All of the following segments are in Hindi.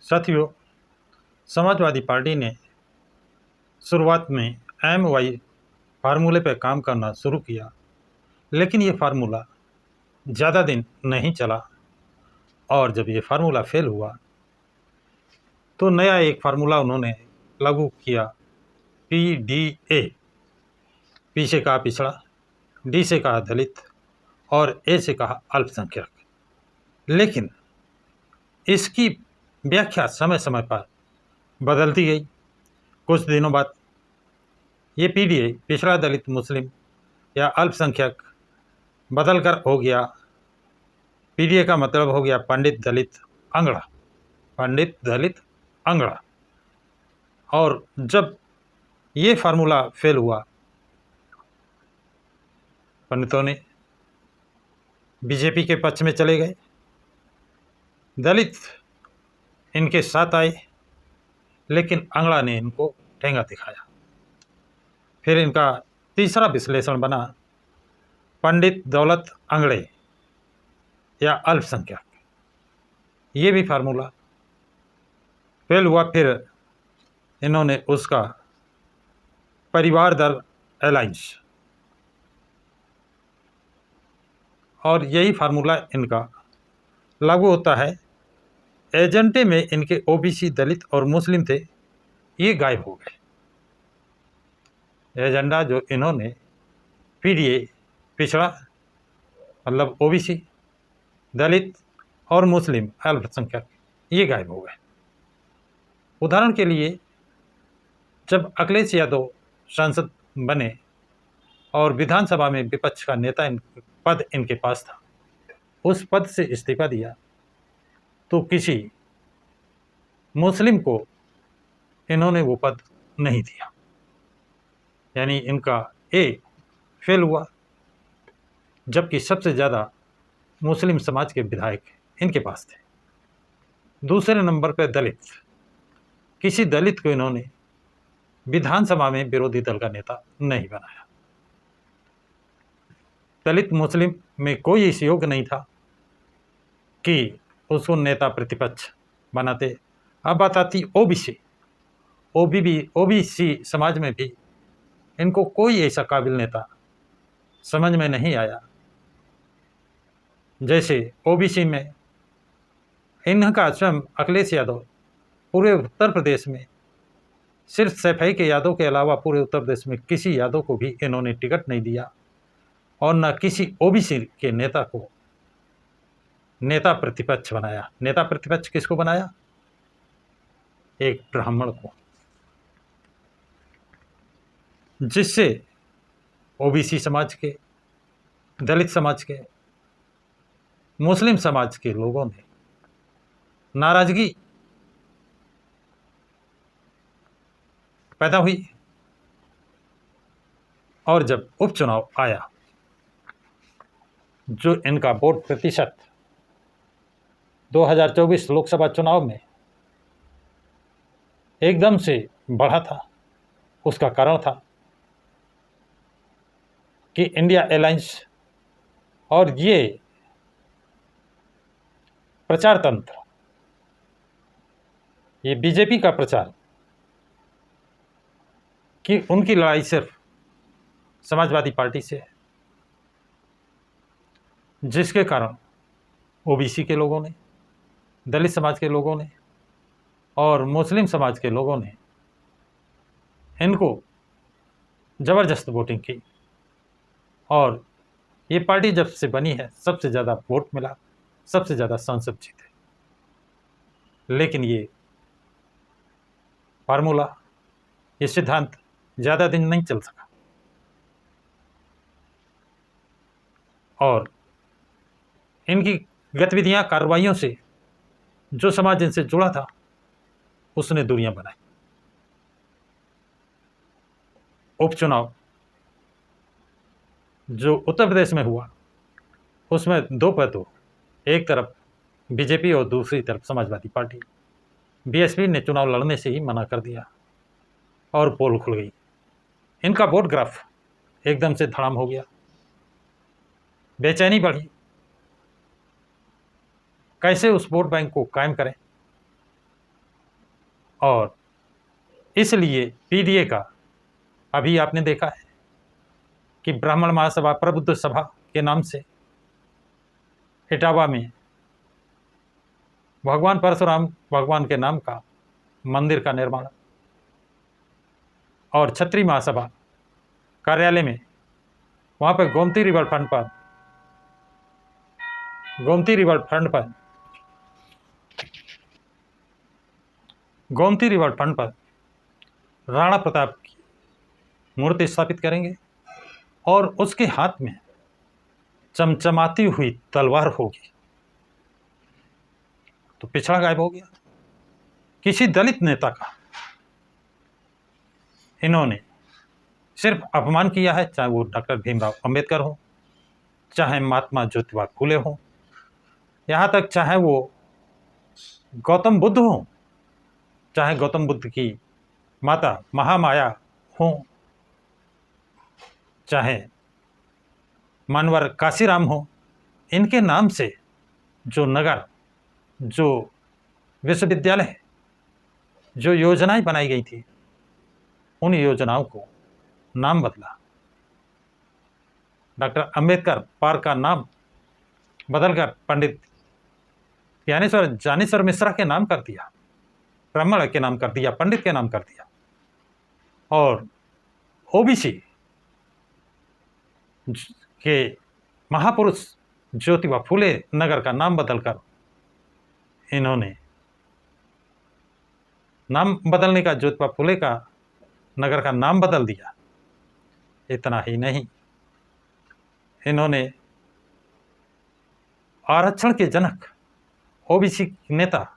साथियों, समाजवादी पार्टी ने शुरुआत में एमवाई फार्मूले पर काम करना शुरू किया, लेकिन ये फार्मूला ज़्यादा दिन नहीं चला और जब ये फार्मूला फेल हुआ तो नया एक फार्मूला उन्होंने लागू किया, PDA। पी से कहा पिछड़ा, डी से कहा दलित और ए से कहा अल्पसंख्यक। लेकिन इसकी व्याख्या समय समय पर बदलती गई। कुछ दिनों बाद ये PDA पिछड़ा, दलित, मुस्लिम या अल्पसंख्यक बदलकर हो गया, PDA का मतलब हो गया पंडित दलित अंगड़ा, पंडित दलित अंगड़ा। और जब ये फार्मूला फेल हुआ, पंडितों ने बीजेपी के पक्ष में चले गए, दलित इनके साथ आए, लेकिन अंगड़ा ने इनको ठेंगा दिखाया। फिर इनका तीसरा विश्लेषण बना पंडित दौलत अंगड़े या अल्पसंख्यक। ये भी फार्मूला फेल हुआ। फिर इन्होंने उसका परिवार दल अलायंस, और यही फार्मूला इनका लागू होता है। एजेंडे में इनके ओबीसी, दलित और मुस्लिम थे, ये गायब हो गए। एजेंडा जो इन्होंने PDA पिछड़ा मतलब ओबीसी, दलित और मुस्लिम अल्पसंख्यक, ये गायब हो गए। उदाहरण के लिए, जब अखिलेश यादव सांसद बने और विधानसभा में विपक्ष का नेता पद इनके पास था, उस पद से इस्तीफा दिया तो किसी मुस्लिम को इन्होंने वो पद नहीं दिया, यानी इनका ए फेल हुआ। जबकि सबसे ज़्यादा मुस्लिम समाज के विधायक इनके पास थे। दूसरे नंबर पर दलित, किसी दलित को इन्होंने विधानसभा में विरोधी दल का नेता नहीं बनाया। दलित मुस्लिम में कोई इस योग्य नहीं था कि उसको नेता प्रतिपक्ष बनाते। अब बात आती ओबीसी। ओबीसी समाज में भी इनको कोई ऐसा काबिल नेता समझ में नहीं आया। जैसे ओबीसी में इनका स्वयं अखिलेश यादव पूरे उत्तर प्रदेश में, सिर्फ सैफई के यादव के अलावा पूरे उत्तर प्रदेश में किसी यादव को भी इन्होंने टिकट नहीं दिया, और न किसी ओबीसी के नेता को नेता प्रतिपक्ष बनाया। नेता प्रतिपक्ष किसको बनाया? एक ब्राह्मण को, जिससे ओबीसी समाज के, दलित समाज के, मुस्लिम समाज के लोगों ने नाराजगी पैदा हुई। और जब उपचुनाव आया, जो इनका वोट प्रतिशत 2024 लोकसभा चुनाव में एकदम से बढ़ा था, उसका कारण था कि इंडिया अलायंस और ये प्रचार तंत्र, ये बीजेपी का प्रचार कि उनकी लड़ाई सिर्फ समाजवादी पार्टी से है, जिसके कारण ओबीसी के लोगों ने, दलित समाज के लोगों ने और मुस्लिम समाज के लोगों ने इनको ज़बरदस्त वोटिंग की। और ये पार्टी जब से बनी है, सबसे ज़्यादा वोट मिला, सबसे ज़्यादा सांसद जीते। लेकिन ये फार्मूला, ये सिद्धांत ज़्यादा दिन नहीं चल सका, और इनकी गतिविधियां, कार्रवाइयों से जो समाज इनसे जुड़ा था उसने दूरियां बनाई। उपचुनाव जो उत्तर प्रदेश में हुआ, उसमें दो पद हो, एक तरफ बीजेपी और दूसरी तरफ समाजवादी पार्टी। बीएसपी ने चुनाव लड़ने से ही मना कर दिया और पोल खुल गई। इनका वोट ग्राफ एकदम से धड़ाम हो गया, बेचैनी बढ़ी। कैसे उस वोट बैंक को कायम करें? और इसलिए पीडीए का अभी आपने देखा है कि ब्राह्मण महासभा प्रबुद्ध सभा के नाम से इटावा में भगवान परशुराम भगवान के नाम का मंदिर का निर्माण, और क्षत्रिय महासभा कार्यालय में वहाँ पर गोमती रिवर फ्रंट पर राणा प्रताप की मूर्ति स्थापित करेंगे और उसके हाथ में चमचमाती हुई तलवार होगी। तो पिछड़ा गायब हो गया। किसी दलित नेता का इन्होंने सिर्फ अपमान किया है, चाहे वो डॉक्टर भीमराव अंबेडकर हो, चाहे महात्मा ज्योतिबा फुले हो, यहाँ तक चाहे वो गौतम बुद्ध हो, चाहे गौतम बुद्ध की माता महामाया हो, चाहे मानवर काशीराम हो। इनके नाम से जो नगर, जो विश्वविद्यालय, जो योजनाएं बनाई गई थी, उन योजनाओं को नाम बदला। डॉक्टर अंबेडकर पार्क का नाम बदलकर पंडित ज्ञानेश्वर मिश्रा के नाम कर दिया, ब्राह्मण के नाम कर दिया, पंडित के नाम कर दिया। और ओबीसी के महापुरुष ज्योतिबा फुले नगर का नाम बदलकर इन्होंने नाम बदलने का ज्योतिबा फुले का नगर का नाम बदल दिया। इतना ही नहीं, इन्होंने आरक्षण के जनक ओबीसी नेता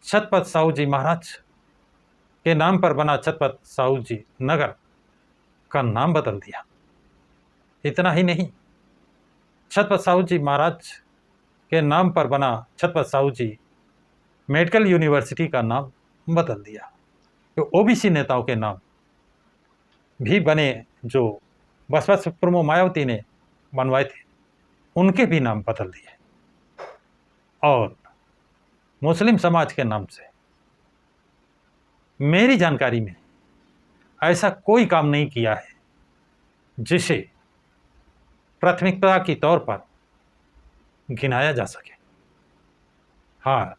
छत्रपति साहू जी महाराज के नाम पर बना छत्रपति साहू जी नगर का नाम बदल दिया। इतना ही नहीं, छत्रपति साहू जी महाराज के नाम पर बना छत्रपति साहू जी मेडिकल यूनिवर्सिटी का नाम बदल दिया। तो ओबीसी नेताओं के नाम भी बने, जो बसपा सुप्रीमो मायावती ने बनवाए थे, उनके भी नाम बदल दिए। और मुस्लिम समाज के नाम से मेरी जानकारी में ऐसा कोई काम नहीं किया है जिसे प्राथमिकता के तौर पर गिनाया जा सके। हाँ,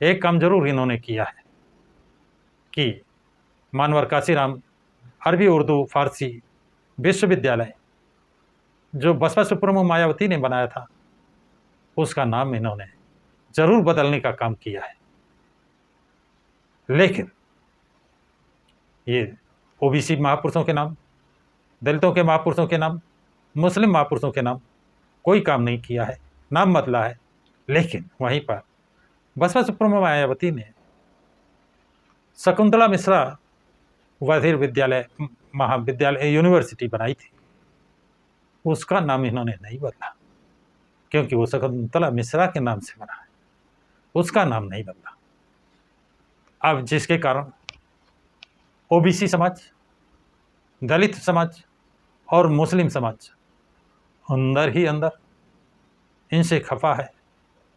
एक काम जरूर इन्होंने किया है कि मानवर काशीराम अरबी उर्दू फारसी विश्वविद्यालय जो बसपा सुप्रीमो मायावती ने बनाया था, उसका नाम इन्होंने जरूर बदलने का काम किया है। लेकिन ये ओबीसी महापुरुषों के नाम, दलितों के महापुरुषों के नाम, मुस्लिम महापुरुषों के नाम कोई काम नहीं किया है, नाम बदला है। लेकिन वहीं पर बसपा सुप्रीमो मायावती ने शकुंतला मिश्रा वजीर विद्यालय महाविद्यालय यूनिवर्सिटी बनाई थी, उसका नाम इन्होंने नहीं बदला, क्योंकि वो शकुंतला मिश्रा के नाम से बना है, उसका नाम नहीं बदला। अब जिसके कारण ओबीसी समाज, दलित समाज और मुस्लिम समाज अंदर ही अंदर इनसे खफा है।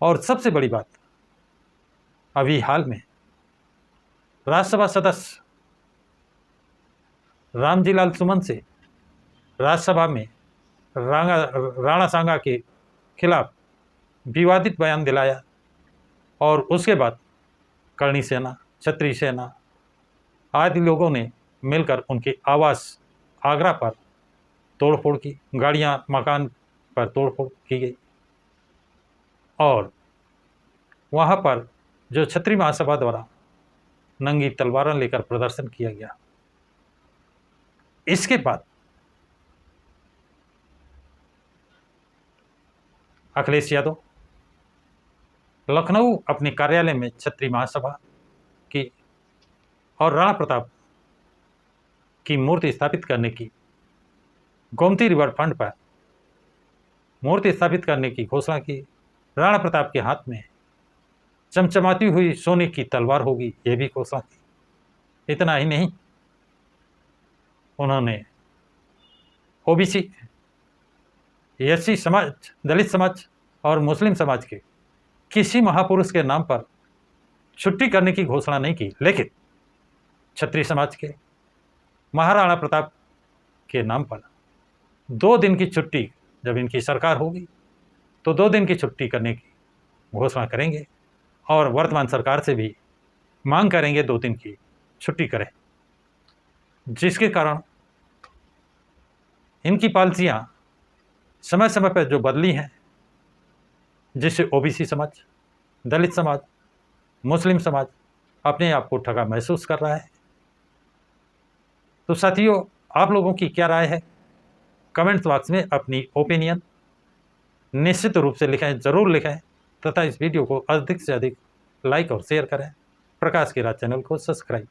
और सबसे बड़ी बात, अभी हाल में राज्यसभा सदस्य रामजी लाल सुमन से राज्यसभा में राणा सांगा के खिलाफ विवादित बयान दिलाया, और उसके बाद करणी सेना, क्षत्रिय सेना आदि लोगों ने मिलकर उनके आवास आगरा पर तोड़फोड़ की, गाड़ियां मकान पर तोड़फोड़ की गई, और वहां पर जो क्षत्रिय महासभा द्वारा नंगी तलवारें लेकर प्रदर्शन किया गया। इसके बाद अखिलेश यादव लखनऊ अपने कार्यालय में क्षत्रिय महासभा की और राणा प्रताप की मूर्ति स्थापित करने की, गोमती रिवर फ्रंट पर मूर्ति स्थापित करने की घोषणा की। राणा प्रताप के हाथ में चमचमाती हुई सोने की तलवार होगी, ये भी घोषणा की। इतना ही नहीं, उन्होंने ओबीसी, एससी समाज, दलित समाज और मुस्लिम समाज के किसी महापुरुष के नाम पर छुट्टी करने की घोषणा नहीं की, लेकिन क्षत्रिय समाज के महाराणा प्रताप के नाम पर 2 दिन की छुट्टी, जब इनकी सरकार होगी तो 2 दिन की छुट्टी करने की घोषणा करेंगे और वर्तमान सरकार से भी मांग करेंगे 2 दिन की छुट्टी करें, जिसके कारण इनकी पॉलिसियां समय समय पर जो बदली हैं, जिससे ओबीसी समाज, दलित समाज, मुस्लिम समाज अपने आप को ठगा महसूस कर रहा है। तो साथियों, आप लोगों की क्या राय है? कमेंट बॉक्स में अपनी ओपिनियन निश्चित रूप से लिखें, ज़रूर लिखें, तथा इस वीडियो को अधिक से अधिक लाइक और शेयर करें। प्रकाश की राह चैनल को सब्सक्राइब